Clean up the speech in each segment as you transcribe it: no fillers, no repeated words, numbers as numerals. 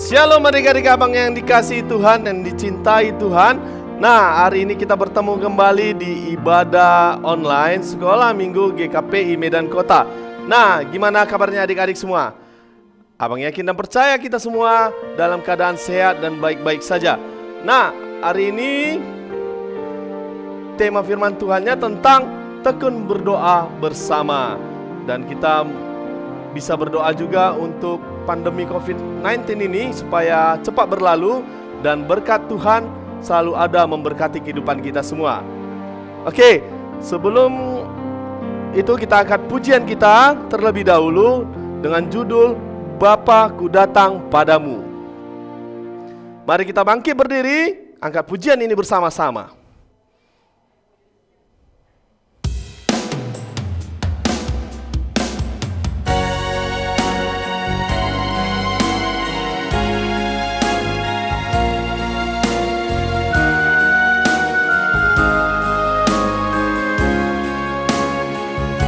Shalom adik-adik abang yang dikasihi Tuhan dan dicintai Tuhan. Nah, hari ini kita bertemu kembali di ibadah online Sekolah Minggu GKPI Medan Kota. Nah, gimana kabarnya adik-adik semua? Abang yakin dan percaya kita semua dalam keadaan sehat dan baik-baik saja. Nah, hari ini tema firman Tuhannya tentang tekun berdoa bersama. Dan kita bisa berdoa juga untuk pandemi COVID-19 ini supaya cepat berlalu dan berkat Tuhan selalu ada memberkati kehidupan kita semua. Oke, sebelum itu kita angkat pujian kita terlebih dahulu dengan judul Bapa ku datang padamu. Mari kita bangkit berdiri, angkat pujian ini bersama-sama.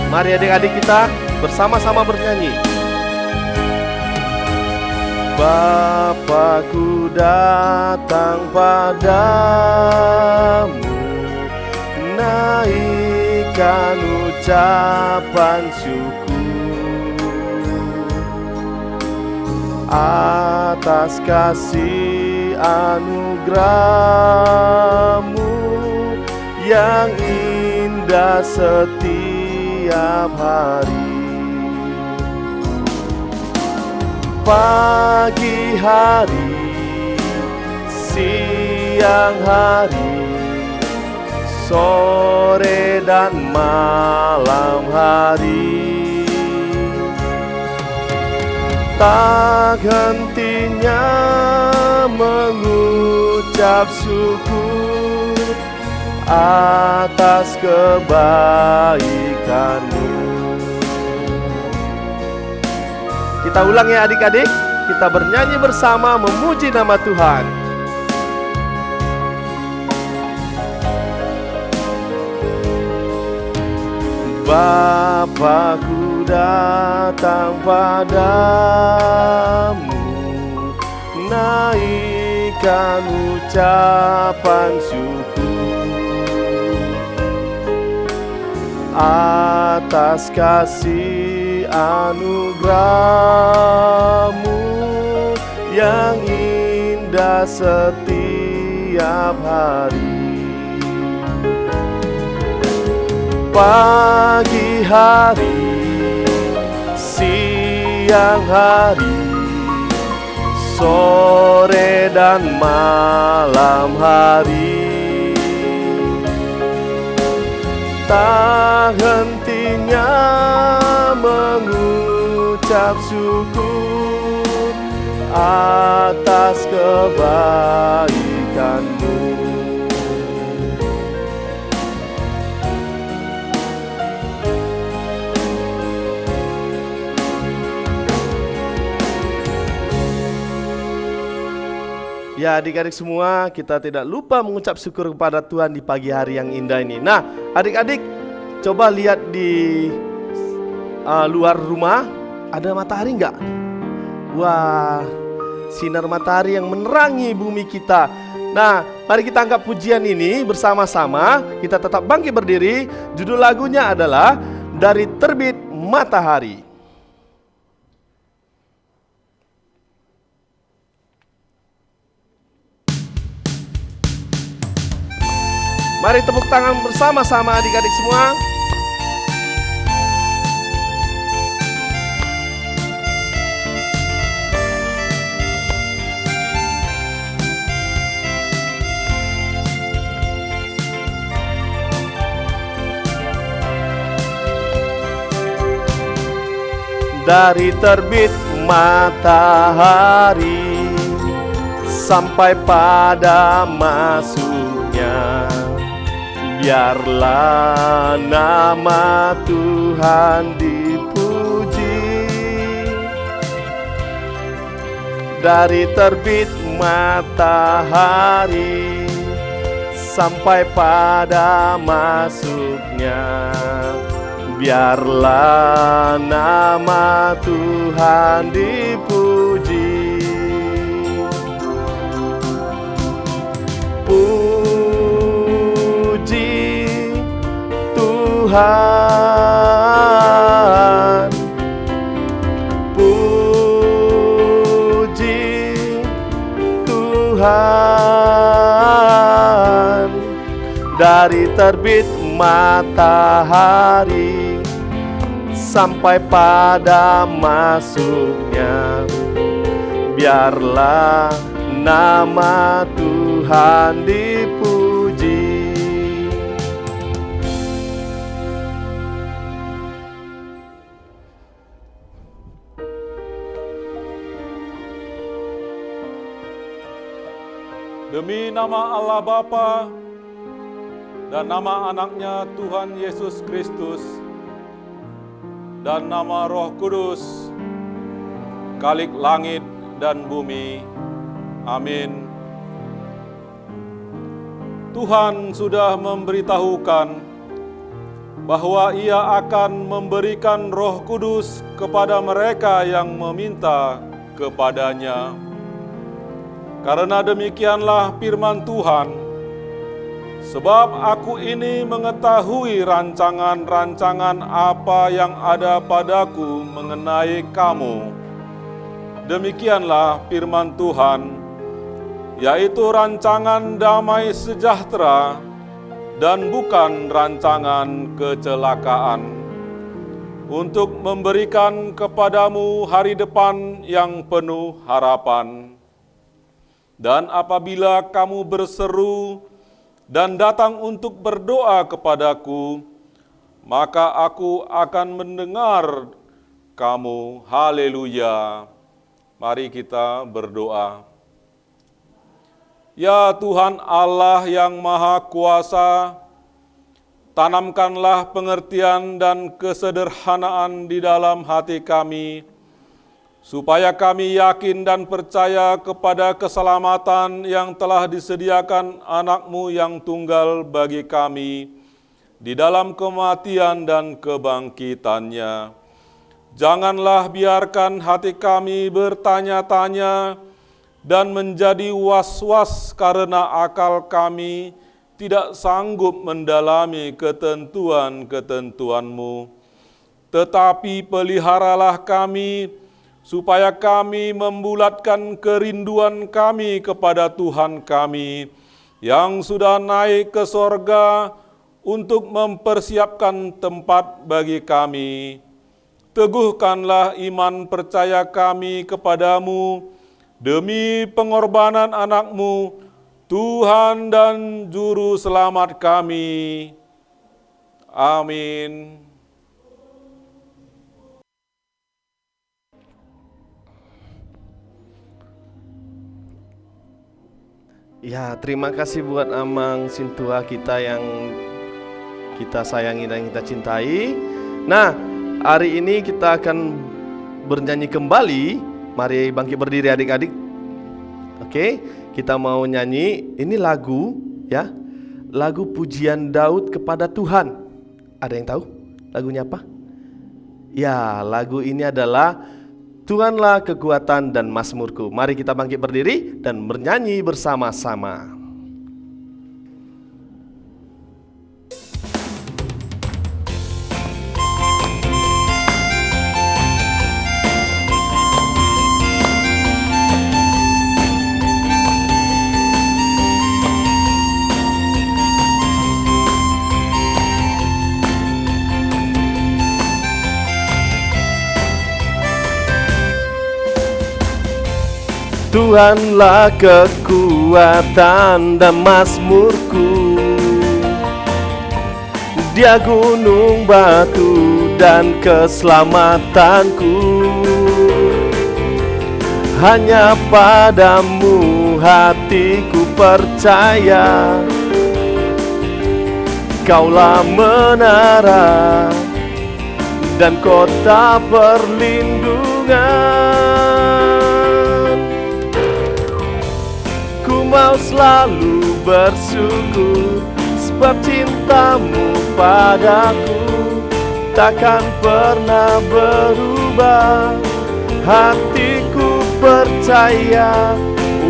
Mari adik-adik kita bersama-sama bernyanyi. Bapa-Ku datang padamu, naikkan ucapan syukur atas kasih anugerah-Mu yang indah setiap hari. Pagi hari, siang hari, sore dan malam hari, tak hentinya mengucap syukur atas kebaikan-Mu. Kita ulang ya adik-adik, kita bernyanyi bersama memuji nama Tuhan. Bapa-Ku datang padamu, naikkan ucapan syukur atas kasih anugerah-Mu yang indah setiap hari. Pagi hari, siang hari, sore dan malam hari, tak hentinya mengucap syukur atas kebaikan-Mu. Ya adik-adik semua, kita tidak lupa mengucap syukur kepada Tuhan di pagi hari yang indah ini. Nah adik-adik, coba lihat di luar rumah, ada matahari enggak? Wah, sinar matahari yang menerangi bumi kita. Nah, mari kita angkat pujian ini bersama-sama. Kita tetap bangkit berdiri. Judul lagunya adalah Dari Terbit Matahari. Mari tepuk tangan bersama-sama adik-adik semua. Dari terbit matahari sampai pada masuknya, biarlah nama Tuhan dipuji. Dari terbit matahari sampai pada masuknya, biarlah nama Tuhan dipuji. Tuhan. Puji Tuhan. Dari terbit matahari sampai pada masuknya, biarlah nama Tuhan dipuji. Demi nama Allah Bapa dan nama anaknya Tuhan Yesus Kristus dan nama Roh Kudus, Khalik langit dan bumi. Amin. Tuhan sudah memberitahukan bahwa Ia akan memberikan Roh Kudus kepada mereka yang meminta kepadanya. Karena demikianlah firman Tuhan, sebab aku ini mengetahui rancangan-rancangan apa yang ada padaku mengenai kamu. Demikianlah firman Tuhan, yaitu rancangan damai sejahtera dan bukan rancangan kecelakaan, untuk memberikan kepadamu hari depan yang penuh harapan. Dan apabila kamu berseru dan datang untuk berdoa kepadaku, maka aku akan mendengar kamu. Haleluya. Mari kita berdoa. Ya Tuhan Allah yang Maha Kuasa, tanamkanlah pengertian dan kesederhanaan di dalam hati kami, supaya kami yakin dan percaya kepada keselamatan yang telah disediakan anak-Mu yang tunggal bagi kami di dalam kematian dan kebangkitannya. Janganlah biarkan hati kami bertanya-tanya dan menjadi was-was karena akal kami tidak sanggup mendalami ketentuan-ketentuan-Mu. Tetapi peliharalah kami, supaya kami membulatkan kerinduan kami kepada Tuhan kami, yang sudah naik ke sorga untuk mempersiapkan tempat bagi kami. Teguhkanlah iman percaya kami kepadamu, demi pengorbanan anak-Mu, Tuhan dan Juru Selamat kami. Amin. Ya, terima kasih buat Amang Sintua kita yang kita sayangi dan kita cintai. Nah, hari ini kita akan bernyanyi kembali. Mari bangkit berdiri adik-adik. Oke, kita mau nyanyi. Ini lagu, ya, lagu pujian Daud kepada Tuhan. Ada yang tahu lagunya apa? Ya, lagu ini adalah Tuhanlah kekuatan dan mazmurku. Mari kita bangkit berdiri dan bernyanyi bersama-sama. Tuhanlah kekuatan dan mazmurku, Dia gunung batu dan keselamatanku. Hanya padamu hatiku percaya, Kaulah menara dan kota perlindungan. Ku mau selalu bersyukur, sebab cintamu padaku takkan pernah berubah. Hatiku percaya,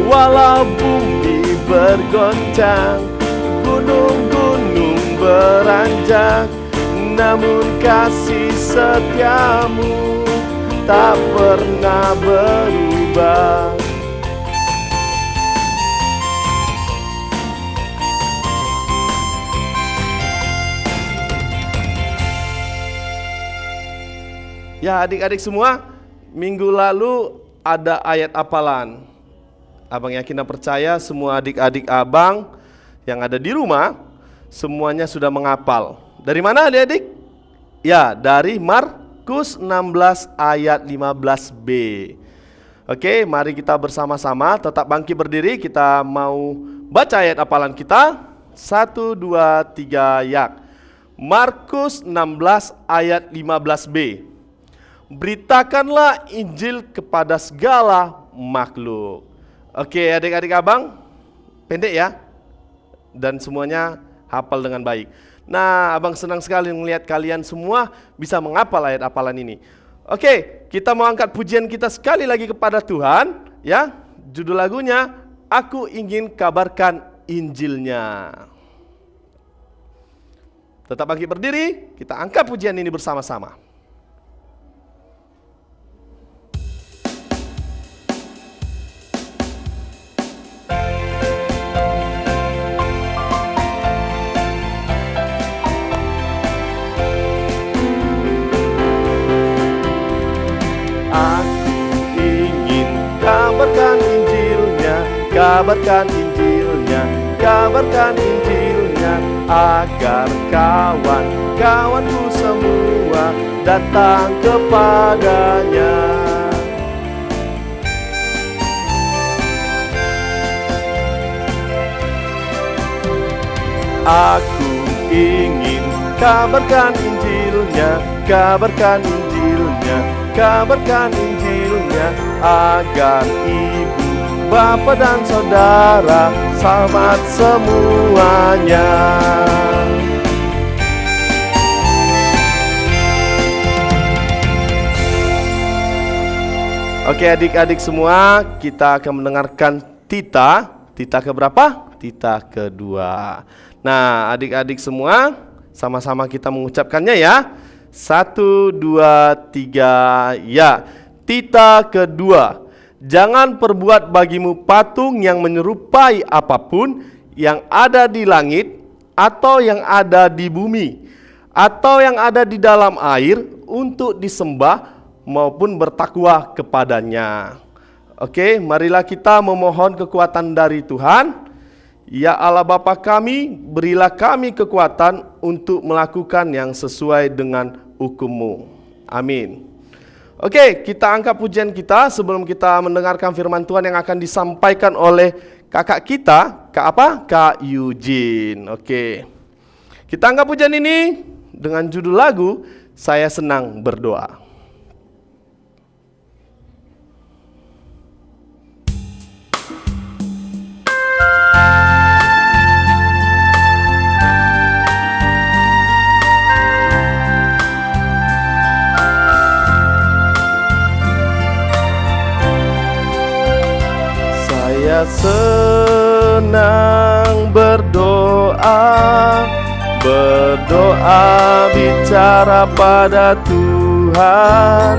walau bumi bergoncang, gunung-gunung beranjak, namun kasih setiamu tak pernah berubah. Ya adik-adik semua, minggu lalu ada ayat hafalan. Abang yakin dan percaya semua adik-adik abang yang ada di rumah semuanya sudah menghafal. Dari mana adik-adik? Ya, dari Markus 16 ayat 15b. Oke, mari kita bersama-sama tetap bangkit berdiri. Kita mau baca ayat hafalan kita. 1, 2, 3, yak. Markus 16 ayat 15b. Beritakanlah Injil kepada segala makhluk. Oke, adik-adik abang, pendek ya, dan semuanya hafal dengan baik. Nah, abang senang sekali melihat kalian semua bisa menghafal ayat hafalan ini. Oke, kita mau angkat pujian kita sekali lagi kepada Tuhan, ya. Judul lagunya, Aku Ingin Kabarkan Injilnya. Tetap bangkit berdiri, kita angkat pujian ini bersama-sama. Kabarkan Injilnya, kabarkan Injilnya, agar kawan-kawanku semua datang kepadanya. Aku ingin kabarkan Injilnya, kabarkan Injilnya, kabarkan Injilnya, agar ibu, Bapak dan saudara, selamat semuanya. Oke adik-adik semua, kita akan mendengarkan Tita keberapa? Tita kedua. Nah adik-adik semua, sama-sama kita mengucapkannya ya. 1, 2, 3, ya. Tita kedua. Jangan perbuat bagimu patung yang menyerupai apapun yang ada di langit, atau yang ada di bumi, atau yang ada di dalam air untuk disembah maupun bertakwa kepadanya. Oke, marilah kita memohon kekuatan dari Tuhan. Ya Allah Bapa kami, berilah kami kekuatan untuk melakukan yang sesuai dengan hukum-Mu. Amin. Oke, kita angkat pujian kita sebelum kita mendengarkan firman Tuhan yang akan disampaikan oleh kakak kita, Kak apa? Kak Eugene. Oke. Kita angkat pujian ini dengan judul lagu Saya Senang Berdoa. Saya senang berdoa, berdoa bicara pada Tuhan,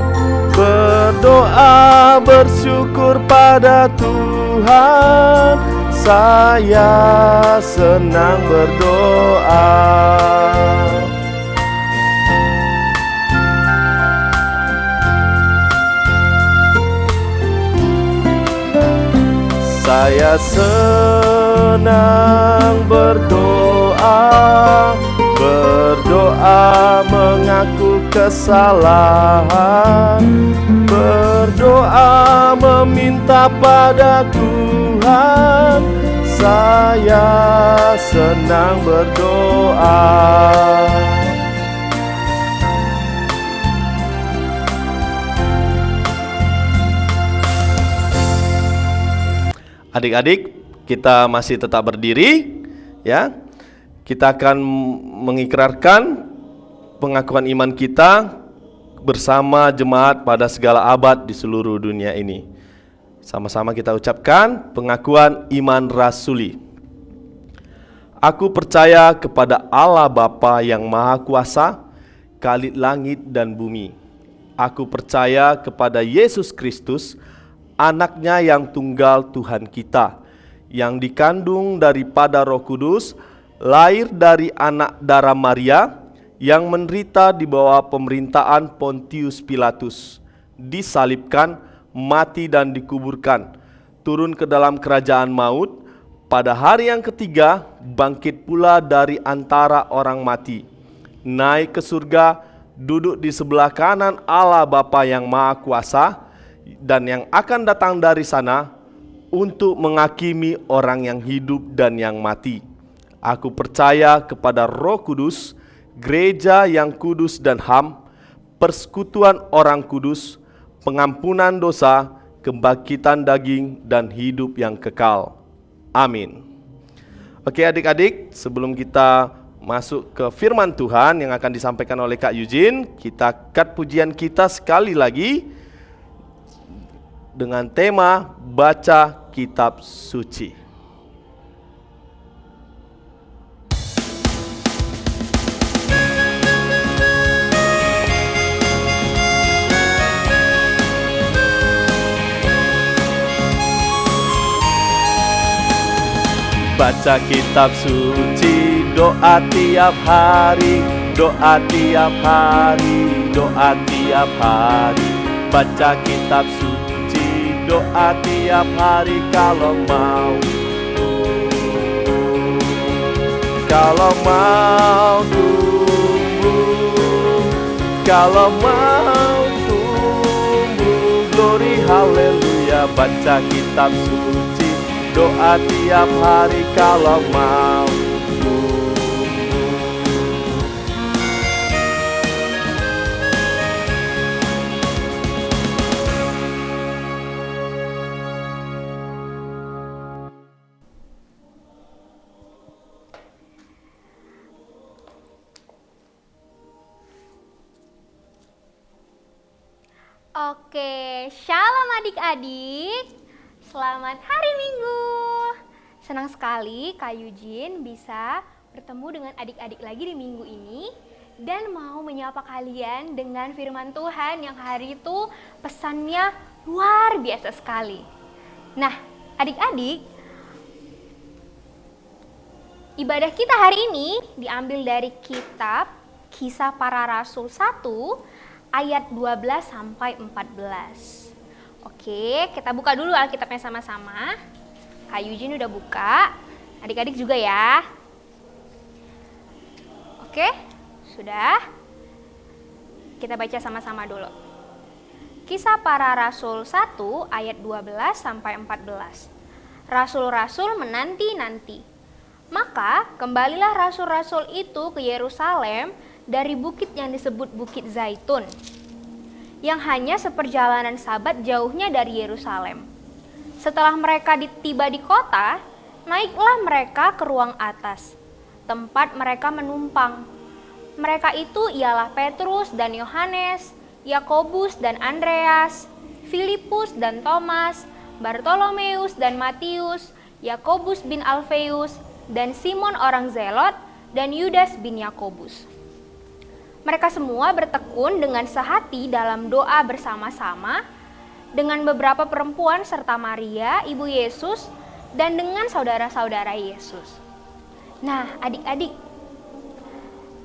berdoa bersyukur pada Tuhan. Saya senang berdoa. Saya senang berdoa, berdoa mengaku kesalahan, berdoa meminta pada Tuhan. Saya senang berdoa. Adik-adik, kita masih tetap berdiri, ya. Kita akan mengikrarkan pengakuan iman kita bersama jemaat pada segala abad di seluruh dunia ini. Sama-sama kita ucapkan pengakuan iman rasuli. Aku percaya kepada Allah Bapa yang Maha Kuasa, Khalid langit dan bumi. Aku percaya kepada Yesus Kristus, anaknya yang tunggal Tuhan kita, yang dikandung daripada Roh Kudus, lahir dari anak darah Maria, yang menderita di bawah pemerintahan Pontius Pilatus, disalibkan, mati dan dikuburkan, turun ke dalam kerajaan maut, pada hari yang ketiga bangkit pula dari antara orang mati, naik ke surga, duduk di sebelah kanan Allah Bapa yang Maha Kuasa, dan yang akan datang dari sana untuk menghakimi orang yang hidup dan yang mati. Aku percaya kepada Roh Kudus, gereja yang kudus dan HAM, persekutuan orang kudus, pengampunan dosa, kebangkitan daging, dan hidup yang kekal. Amin. Oke adik-adik, sebelum kita masuk ke firman Tuhan yang akan disampaikan oleh Kak Eugene, kita cut pujian kita sekali lagi dengan tema baca kitab suci. Baca kitab suci, doa tiap hari, doa tiap hari, doa tiap hari. Baca kitab suci, doa tiap hari kalau mau. Kalau mau tumbuh, kalau mau tumbuh, glory haleluya. Baca kitab suci, doa tiap hari kalau mau. Oke, shalom adik-adik. Selamat hari Minggu. Senang sekali Kak Eugene bisa bertemu dengan adik-adik lagi di minggu ini dan mau menyapa kalian dengan firman Tuhan yang hari itu pesannya luar biasa sekali. Nah, adik-adik, ibadah kita hari ini diambil dari kitab Kisah Para Rasul 1 ayat 12 sampai 14. Oke, kita buka dulu Alkitabnya sama-sama. Kak Eugene udah buka, adik-adik juga ya. Oke, sudah. Kita baca sama-sama dulu. Kisah Para Rasul 1 ayat 12 sampai 14. Rasul-rasul menanti-nanti. Maka kembalilah rasul-rasul itu ke Yerusalem dari bukit yang disebut Bukit Zaitun, yang hanya seperjalanan sabat jauhnya dari Yerusalem. Setelah mereka tiba di kota, naiklah mereka ke ruang atas, tempat mereka menumpang. Mereka itu ialah Petrus dan Yohanes, Yakobus dan Andreas, Filipus dan Thomas, Bartolomeus dan Matius, Yakobus bin Alfeus, dan Simon orang Zelot, dan Yudas bin Yakobus. Mereka semua bertekun dengan sehati dalam doa bersama-sama dengan beberapa perempuan serta Maria, ibu Yesus, dan dengan saudara-saudara Yesus. Nah, adik-adik,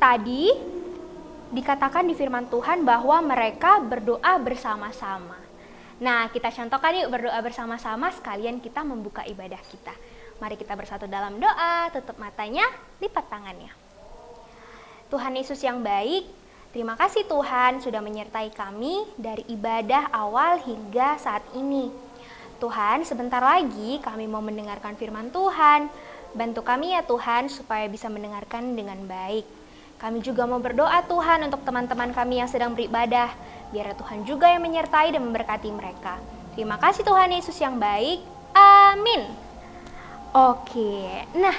tadi dikatakan di firman Tuhan bahwa mereka berdoa bersama-sama. Nah, kita contohkan yuk berdoa bersama-sama sekalian kita membuka ibadah kita. Mari kita bersatu dalam doa, tutup matanya, lipat tangannya. Tuhan Yesus yang baik, terima kasih Tuhan sudah menyertai kami dari ibadah awal hingga saat ini. Tuhan, sebentar lagi kami mau mendengarkan firman Tuhan. Bantu kami ya Tuhan supaya bisa mendengarkan dengan baik. Kami juga mau berdoa Tuhan untuk teman-teman kami yang sedang beribadah. Biar Tuhan juga yang menyertai dan memberkati mereka. Terima kasih Tuhan Yesus yang baik. Amin. Oke, nah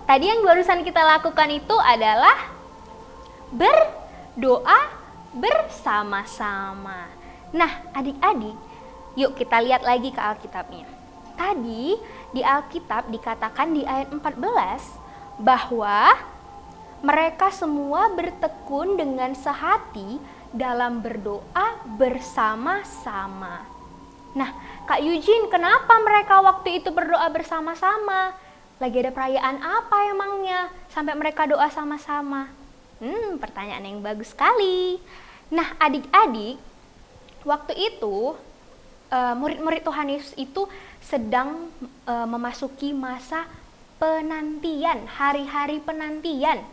tadi yang barusan kita lakukan itu adalah berdoa bersama-sama. Nah, adik-adik, yuk kita lihat lagi ke Alkitabnya. Tadi di Alkitab dikatakan di ayat 14 bahwa Mereka semua bertekun dengan sehati dalam berdoa bersama-sama. Nah, Kak Eugene, kenapa mereka waktu itu berdoa bersama-sama? Lagi ada perayaan apa emangnya sampai mereka doa sama-sama? Pertanyaan yang bagus sekali. Nah, adik-adik, waktu itu murid-murid Tuhan Yesus itu sedang memasuki masa penantian, hari-hari penantian.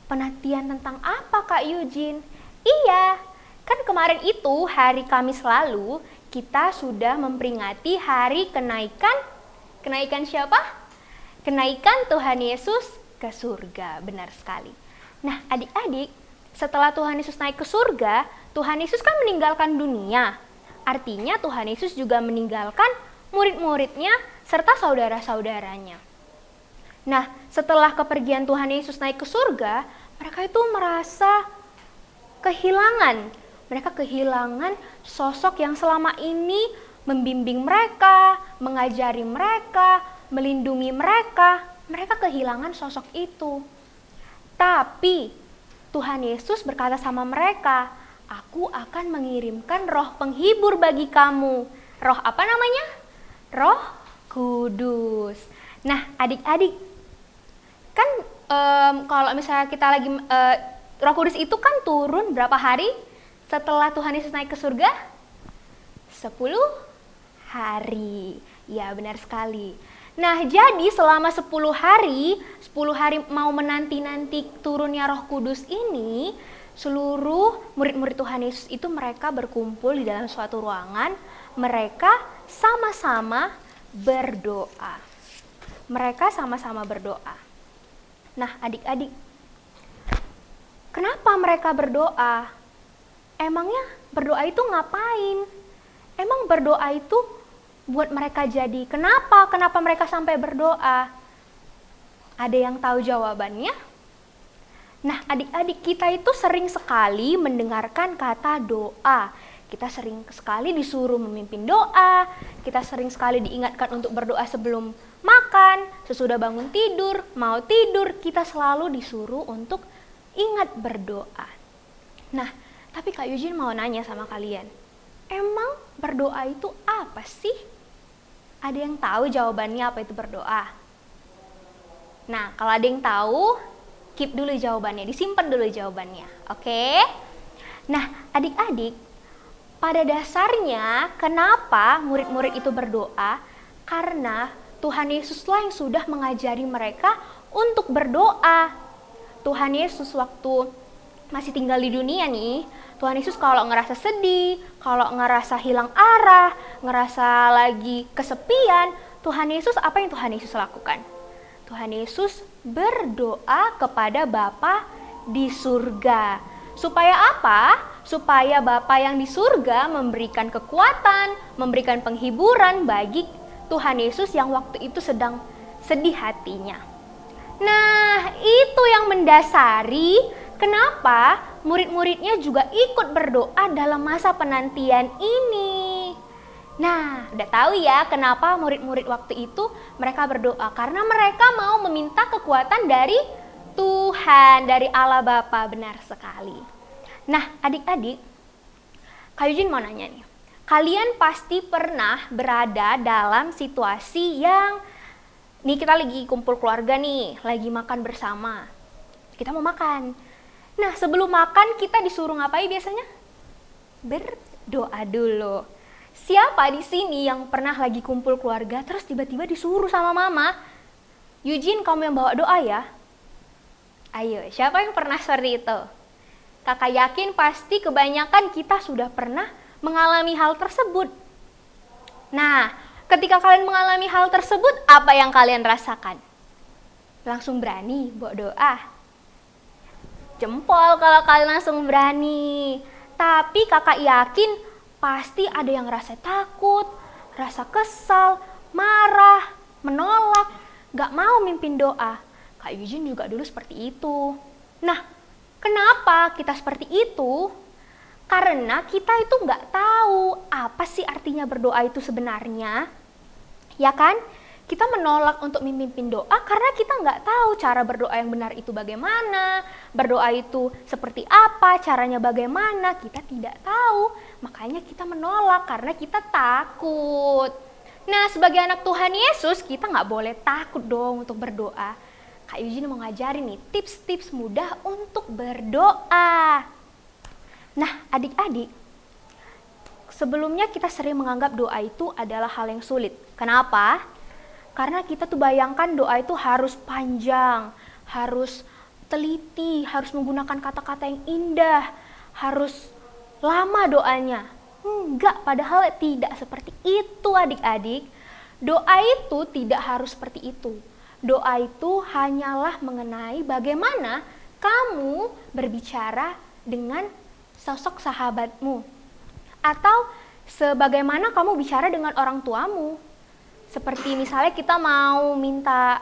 Penantian tentang apa, Kak Eugene? Iya, kan kemarin itu hari Kamis lalu kita sudah memperingati hari kenaikan. Kenaikan siapa? Kenaikan Tuhan Yesus ke surga, benar sekali. Nah, adik-adik, setelah Tuhan Yesus naik ke surga, Tuhan Yesus kan meninggalkan dunia. Artinya Tuhan Yesus juga meninggalkan murid-muridnya serta saudara-saudaranya. Nah, setelah kepergian Tuhan Yesus naik ke surga, mereka itu merasa kehilangan. Mereka kehilangan sosok yang selama ini membimbing mereka, mengajari mereka, melindungi mereka. Mereka kehilangan sosok itu. Tapi Tuhan Yesus berkata sama mereka, "Aku akan mengirimkan Roh Penghibur bagi kamu." Roh apa namanya? Roh Kudus. Nah, adik-adik, kan kalau misalnya kita lagi Roh Kudus itu kan turun berapa hari setelah Tuhan Yesus naik ke surga? 10 hari. Ya, benar sekali. Nah, jadi selama 10 hari mau menanti-nanti turunnya Roh Kudus ini, seluruh murid-murid Tuhan Yesus itu mereka berkumpul di dalam suatu ruangan, mereka sama-sama berdoa. Mereka sama-sama berdoa. Nah, adik-adik, kenapa mereka berdoa? Emangnya berdoa itu ngapain? Emang berdoa itu buat mereka jadi kenapa? Kenapa mereka sampai berdoa? Ada yang tahu jawabannya? Nah, adik-adik, kita itu sering sekali mendengarkan kata doa. Kita sering sekali disuruh memimpin doa, kita sering sekali diingatkan untuk berdoa sebelum makan, sesudah bangun tidur, mau tidur, kita selalu disuruh untuk ingat berdoa. Nah, tapi Kak Eugene mau nanya sama kalian, emang berdoa itu apa sih? Ada yang tahu jawabannya apa itu berdoa? Nah, kalau ada yang tahu, keep dulu jawabannya, disimpan dulu jawabannya, oke? Nah, adik-adik, pada dasarnya kenapa murid-murid itu berdoa? Karena Tuhan Yesuslah yang sudah mengajari mereka untuk berdoa. Tuhan Yesus waktu masih tinggal di dunia nih, Tuhan Yesus kalau ngerasa sedih, kalau ngerasa hilang arah, ngerasa lagi kesepian, Tuhan Yesus apa yang Tuhan Yesus lakukan? Tuhan Yesus berdoa kepada Bapa di surga. Supaya apa? Supaya Bapa yang di surga memberikan kekuatan, memberikan penghiburan bagi Tuhan Yesus yang waktu itu sedang sedih hatinya. Nah, itu yang mendasari kenapa murid-muridnya juga ikut berdoa dalam masa penantian ini. Nah, udah tahu ya kenapa murid-murid waktu itu mereka berdoa. Karena mereka mau meminta kekuatan dari Tuhan, dari Allah Bapa, benar sekali. Nah, adik-adik, Kak Eugene mau nanya nih. Kalian pasti pernah berada dalam situasi yang, nih kita lagi kumpul keluarga nih, lagi makan bersama. Kita mau makan. Nah, sebelum makan kita disuruh ngapain biasanya? Berdoa dulu. Siapa di sini yang pernah lagi kumpul keluarga terus tiba-tiba disuruh sama mama, "Eugene, kamu yang bawa doa ya?" Ayo, siapa yang pernah seperti itu? Kakak yakin pasti kebanyakan kita sudah pernah mengalami hal tersebut. Nah, ketika kalian mengalami hal tersebut, apa yang kalian rasakan? Langsung berani bawa doa? Jempol kalau kalian langsung berani. Tapi kakak yakin pasti ada yang rasa takut, rasa kesal, marah, menolak, gak mau mimpin doa. Kak Eugene juga dulu seperti itu. Nah, kenapa kita seperti itu? Karena kita itu gak tahu apa sih artinya berdoa itu sebenarnya. Ya kan? kita menolak untuk memimpin doa karena kita nggak tahu cara berdoa yang benar itu bagaimana, berdoa itu seperti apa, caranya bagaimana, kita tidak tahu. Makanya kita menolak karena kita takut. Nah, sebagai anak Tuhan Yesus, kita nggak boleh takut dong untuk berdoa. Kak Eugene mau ngajarin nih tips-tips mudah untuk berdoa. Nah, adik-adik, sebelumnya kita sering menganggap doa itu adalah hal yang sulit. Kenapa? Karena kita tuh bayangkan doa itu harus panjang, harus teliti, harus menggunakan kata-kata yang indah, harus lama doanya. Enggak, padahal tidak seperti itu adik-adik. Doa itu tidak harus seperti itu. Doa itu hanyalah mengenai bagaimana kamu berbicara dengan sosok sahabatmu. Atau sebagaimana kamu bicara dengan orang tuamu. Seperti misalnya kita mau minta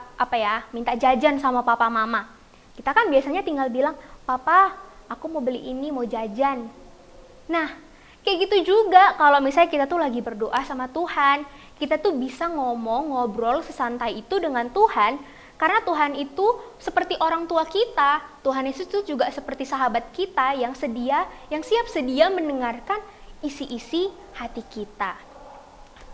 jajan sama papa mama. Kita kan biasanya tinggal bilang, "Papa, aku mau beli ini, mau jajan." Nah, kayak gitu juga kalau misalnya kita tuh lagi berdoa sama Tuhan, kita tuh bisa ngobrol sesantai itu dengan Tuhan, karena Tuhan itu seperti orang tua kita. Tuhan Yesus itu juga seperti sahabat kita yang siap sedia mendengarkan isi-isi hati kita.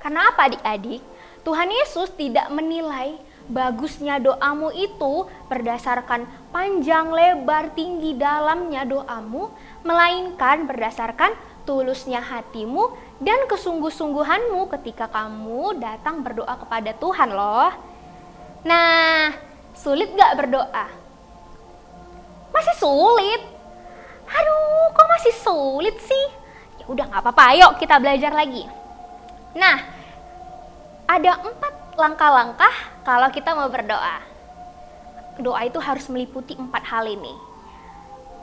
Karena apa adik-adik? Tuhan Yesus tidak menilai bagusnya doamu itu berdasarkan panjang, lebar, tinggi, dalamnya doamu, melainkan berdasarkan tulusnya hatimu dan kesungguh-sungguhanmu ketika kamu datang berdoa kepada Tuhan loh. Nah, sulit gak berdoa? Masih sulit? Aduh, kok masih sulit sih? Ya udah gak apa-apa, yuk kita belajar lagi. Nah, ada 4 langkah-langkah kalau kita mau berdoa. Doa itu harus meliputi 4 hal ini.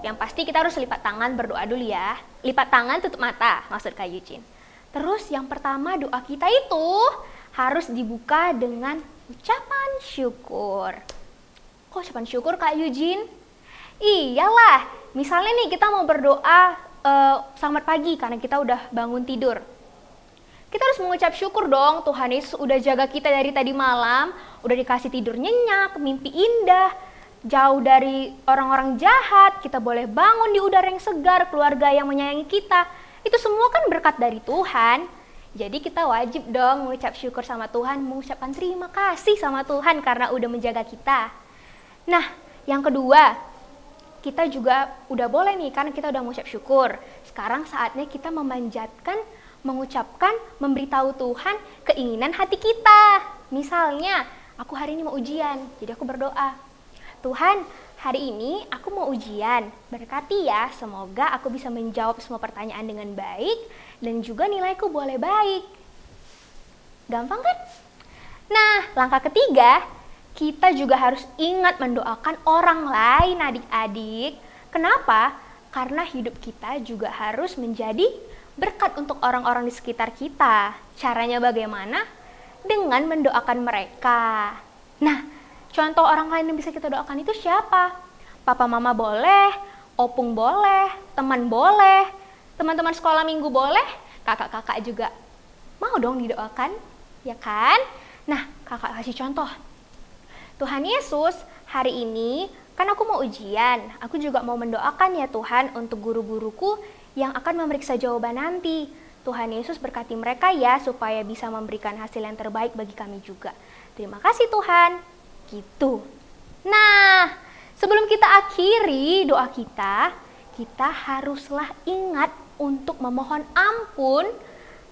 Yang pasti kita harus lipat tangan berdoa dulu ya. Lipat tangan, tutup mata, maksud Kak Eugene. Terus yang pertama, doa kita itu harus dibuka dengan ucapan syukur. Kok ucapan syukur Kak Eugene? Iyalah, misalnya nih kita mau berdoa selamat pagi karena kita udah bangun tidur. Kita harus mengucap syukur dong, Tuhan Yesus udah jaga kita dari tadi malam, udah dikasih tidur nyenyak, mimpi indah, jauh dari orang-orang jahat, kita boleh bangun di udara yang segar, keluarga yang menyayangi kita. Itu semua kan berkat dari Tuhan. Jadi kita wajib dong mengucap syukur sama Tuhan, mengucapkan terima kasih sama Tuhan karena udah menjaga kita. Nah, yang kedua, kita juga udah boleh nih karena kita udah mengucap syukur. Sekarang saatnya kita mengucapkan, memberitahu Tuhan keinginan hati kita. Misalnya, aku hari ini mau ujian, jadi aku berdoa. Tuhan, hari ini aku mau ujian, berkati ya, semoga aku bisa menjawab semua pertanyaan dengan baik, dan juga nilaiku boleh baik. Gampang kan? Nah, langkah ketiga, kita juga harus ingat mendoakan orang lain adik-adik. Kenapa? Karena hidup kita juga harus menjadi berkat untuk orang-orang di sekitar kita. Caranya bagaimana? Dengan mendoakan mereka. Nah, contoh orang lain yang bisa kita doakan itu siapa? Papa mama boleh, opung boleh, teman boleh, teman-teman sekolah minggu boleh, kakak-kakak juga mau dong didoakan, ya kan? Nah, kakak kasih contoh. Tuhan Yesus, hari ini kan aku mau ujian, aku juga mau mendoakan ya Tuhan untuk guru-guruku yang akan memeriksa jawaban nanti. Tuhan Yesus berkati mereka ya supaya bisa memberikan hasil yang terbaik bagi kami juga. Terima kasih Tuhan. Gitu. Nah, sebelum kita akhiri doa kita haruslah ingat untuk memohon ampun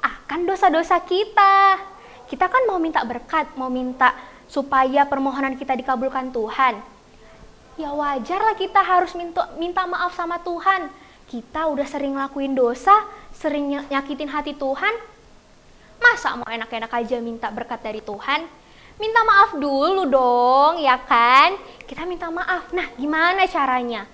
akan dosa-dosa kita. Kita kan mau minta berkat, mau minta supaya permohonan kita dikabulkan Tuhan. Ya wajarlah kita harus minta maaf sama Tuhan. Kita udah sering ngelakuin dosa, sering nyakitin hati Tuhan. Masa mau enak-enak aja minta berkat dari Tuhan? Minta maaf dulu dong, ya kan? Kita minta maaf. Nah, gimana caranya?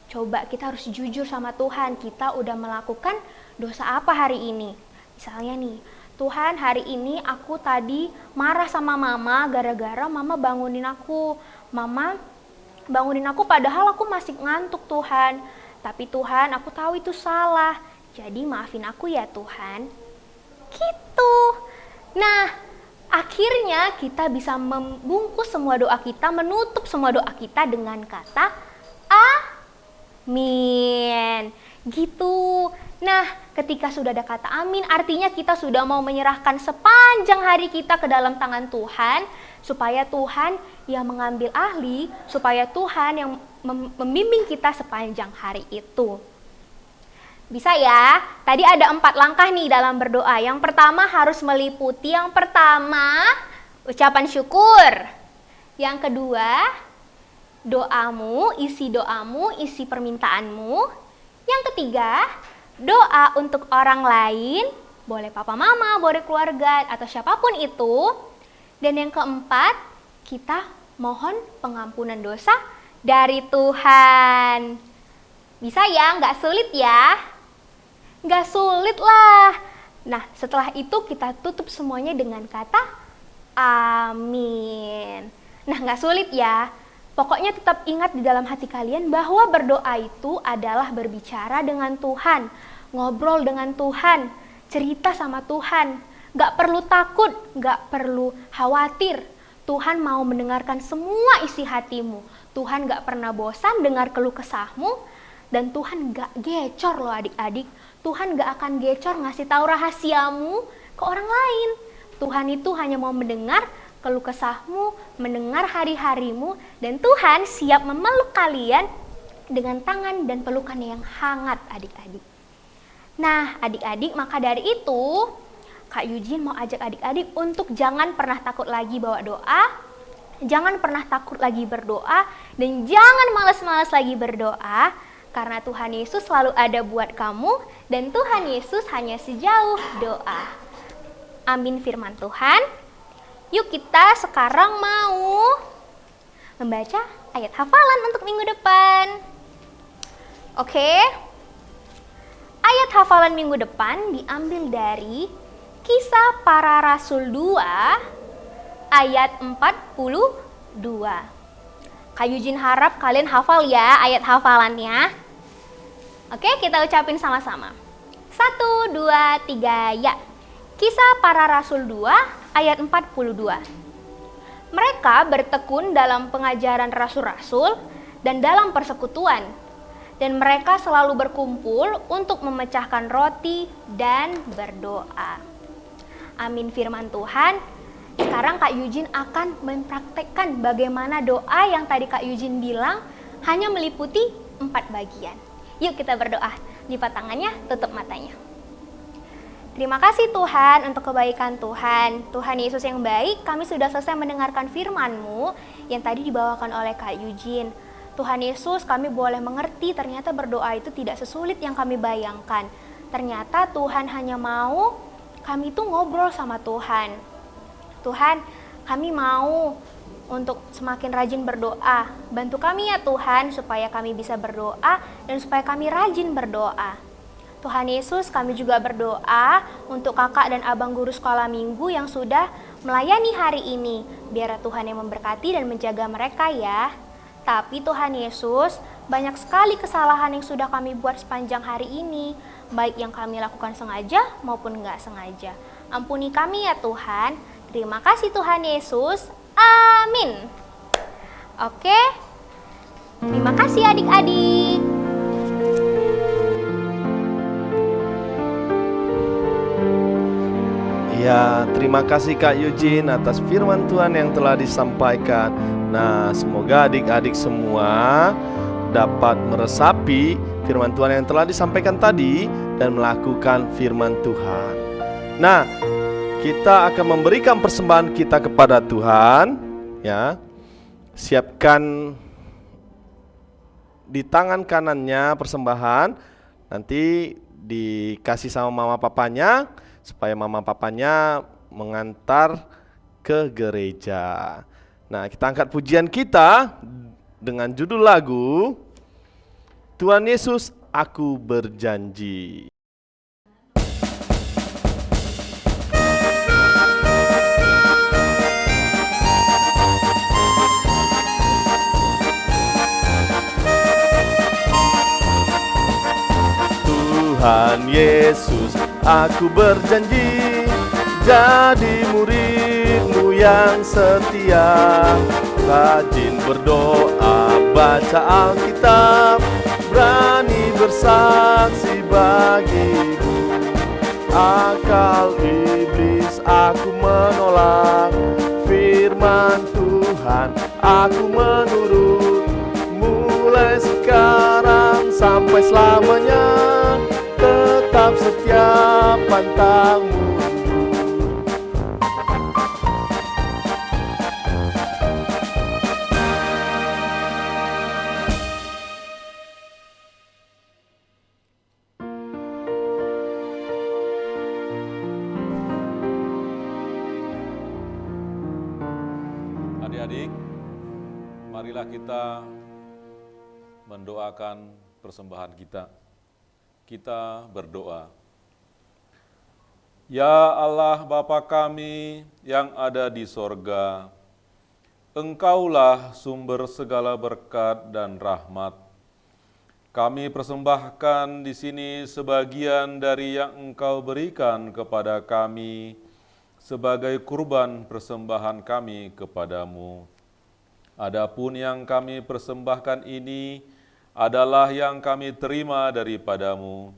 Coba kita harus jujur sama Tuhan. Kita udah melakukan dosa apa hari ini? Misalnya nih, Tuhan hari ini aku tadi marah sama mama gara-gara mama bangunin aku. Mama bangunin aku padahal aku masih ngantuk Tuhan. Tapi Tuhan, aku tahu itu salah. Jadi maafin aku ya Tuhan. Gitu. Nah, akhirnya kita bisa membungkus semua doa kita, menutup semua doa kita dengan kata amin. Gitu. Nah, ketika sudah ada kata amin, artinya kita sudah mau menyerahkan sepanjang hari kita ke dalam tangan Tuhan, supaya Tuhan yang mengambil alih, supaya Tuhan yang membimbing kita sepanjang hari itu. Bisa ya? Tadi ada 4 langkah nih dalam berdoa. Yang pertama harus meliputi yang pertama, ucapan syukur. Yang kedua, doamu, isi permintaanmu. Yang ketiga, doa untuk orang lain, boleh papa mama, boleh keluarga, atau siapapun itu. Dan yang keempat, kita mohon pengampunan dosa dari Tuhan. Bisa ya? Nggak sulit ya? Nggak sulit lah. Nah, setelah itu kita tutup semuanya dengan kata amin. Nah, nggak sulit ya. Pokoknya tetap ingat di dalam hati kalian bahwa berdoa itu adalah berbicara dengan Tuhan, ngobrol dengan Tuhan, cerita sama Tuhan. Gak perlu takut, gak perlu khawatir. Tuhan mau mendengarkan semua isi hatimu. Tuhan gak pernah bosan dengar keluh kesahmu. Dan Tuhan gak gecor loh adik-adik. Tuhan gak akan gecor ngasih tahu rahasiamu ke orang lain. Tuhan itu hanya mau mendengar keluh kesahmu, mendengar hari-harimu, dan Tuhan siap memeluk kalian dengan tangan dan pelukan yang hangat adik-adik. Nah adik-adik, maka dari itu Kak Eugene mau ajak adik-adik untuk jangan pernah takut lagi bawa doa, jangan pernah takut lagi berdoa, dan jangan malas-malas lagi berdoa, karena Tuhan Yesus selalu ada buat kamu, dan Tuhan Yesus hanya sejauh doa. Amin firman Tuhan. Yuk kita sekarang mau membaca ayat hafalan untuk minggu depan. Oke. Ayat hafalan minggu depan diambil dari Kisah Para Rasul 2 ayat 42. Kak Eugene harap kalian hafal ya ayat hafalannya. Oke, kita ucapin sama-sama. 1, 2, 3, ya. Kisah Para Rasul 2 ayat 42. Mereka bertekun dalam pengajaran rasul-rasul dan dalam persekutuan, dan mereka selalu berkumpul untuk memecahkan roti dan berdoa. Amin firman Tuhan. Sekarang Kak Eugene akan mempraktekkan bagaimana doa yang tadi Kak Eugene bilang hanya meliputi 4 bagian. Yuk kita berdoa. Lipat tangannya, tutup matanya. Terima kasih Tuhan untuk kebaikan Tuhan. Tuhan Yesus yang baik, kami sudah selesai mendengarkan firman-Mu yang tadi dibawakan oleh Kak Eugene. Tuhan Yesus, kami boleh mengerti ternyata berdoa itu tidak sesulit yang kami bayangkan. Ternyata Tuhan hanya mau kami itu ngobrol sama Tuhan. Tuhan, kami mau untuk semakin rajin berdoa. Bantu kami ya Tuhan supaya kami bisa berdoa dan supaya kami rajin berdoa. Tuhan Yesus, kami juga berdoa untuk kakak dan abang guru sekolah minggu yang sudah melayani hari ini. Biar Tuhan yang memberkati dan menjaga mereka ya. Tapi Tuhan Yesus, banyak sekali kesalahan yang sudah kami buat sepanjang hari ini. Baik yang kami lakukan sengaja maupun enggak sengaja. Ampuni kami ya Tuhan. Terima kasih Tuhan Yesus. Amin. Oke. Terima kasih adik-adik. Ya, terima kasih Kak Eugene atas firman Tuhan yang telah disampaikan. Nah, semoga adik-adik semua dapat meresapi firman Tuhan yang telah disampaikan tadi dan melakukan firman Tuhan. Nah, kita akan memberikan persembahan kita kepada Tuhan, ya. Siapkan di tangan kanannya persembahan, nanti dikasih sama mama papanya supaya mama papanya mengantar ke gereja. Nah, kita angkat pujian kita dengan judul lagu Tuhan Yesus, Aku Berjanji. Tuhan Yesus, aku berjanji jadi murid-Mu yang setia, rajin berdoa, baca Alkitab, berani bersaksi bagimu. Akal iblis aku menolak, firman Tuhan aku menurut. Mulai sekarang sampai selamanya, tetap setia pantang mundur. Adik-adik, marilah kita mendoakan persembahan kita. Kita berdoa. Ya Allah Bapa kami yang ada di sorga, Engkaulah sumber segala berkat dan rahmat. Kami persembahkan di sini sebagian dari yang Engkau berikan kepada kami sebagai kurban persembahan kami kepadamu. Adapun yang kami persembahkan ini adalah yang kami terima daripadamu.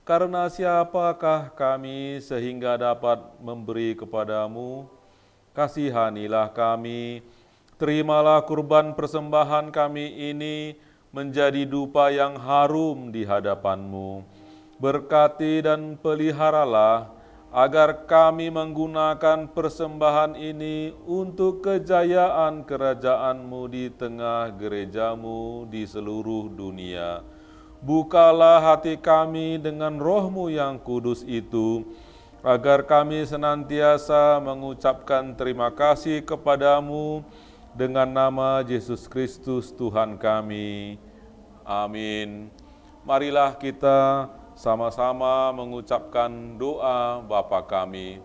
Karena siapakah kami sehingga dapat memberi kepadamu? Kasihanilah kami, terimalah kurban persembahan kami ini menjadi dupa yang harum di hadapan-Mu. Berkati dan peliharalah agar kami menggunakan persembahan ini untuk kejayaan kerajaan-Mu di tengah gereja-Mu di seluruh dunia. Bukalah hati kami dengan Roh-Mu yang kudus itu, agar kami senantiasa mengucapkan terima kasih kepadamu dengan nama Yesus Kristus Tuhan kami. Amin. Marilah kita sama-sama mengucapkan doa Bapa kami.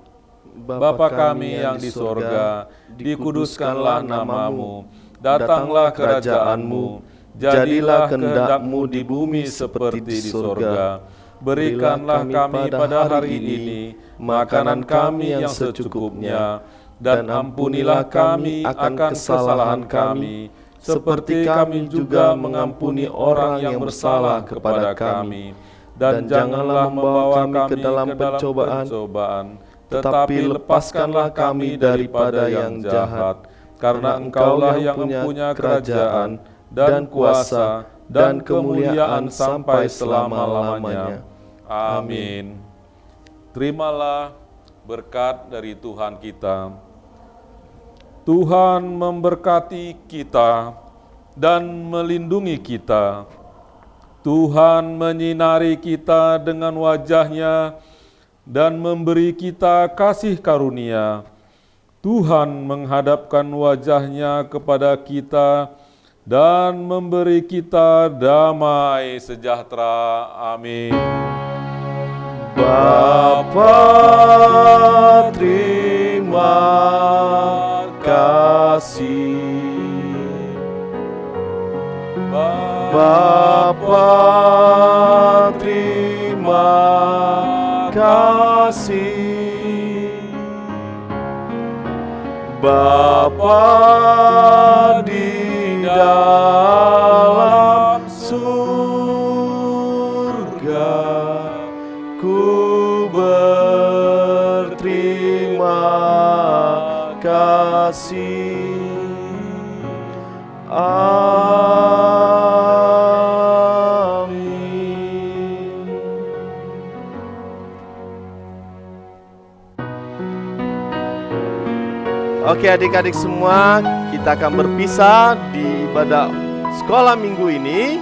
Bapa kami yang di sorga, dikuduskanlah nama-Mu, datanglah kerajaan-Mu, jadilah kehendak-Mu di bumi seperti di sorga. Berikanlah kami pada hari ini makanan kami yang secukupnya, dan ampunilah kami akan kesalahan kami, seperti kami juga mengampuni orang yang bersalah kepada kami. Dan janganlah membawa kami ke dalam pencobaan, tetapi lepaskanlah kami daripada yang jahat. Karena Engkaulah yang mempunyai kerajaan dan kuasa dan kemuliaan sampai selama-lamanya. Amin. Terimalah berkat dari Tuhan kita. Tuhan memberkati kita dan melindungi kita. Tuhan menyinari kita dengan wajah-Nya dan memberi kita kasih karunia. Tuhan menghadapkan wajah-Nya kepada kita dan memberi kita damai sejahtera. Amin. Bapa, terima kasih. Bapa, terima kasih. Bapa di dalam surga, ku berterima kasih. Oke adik-adik semua, kita akan berpisah di ibadah sekolah minggu ini.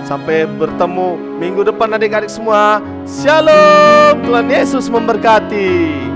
Sampai bertemu minggu depan adik-adik semua. Shalom, Tuhan Yesus memberkati.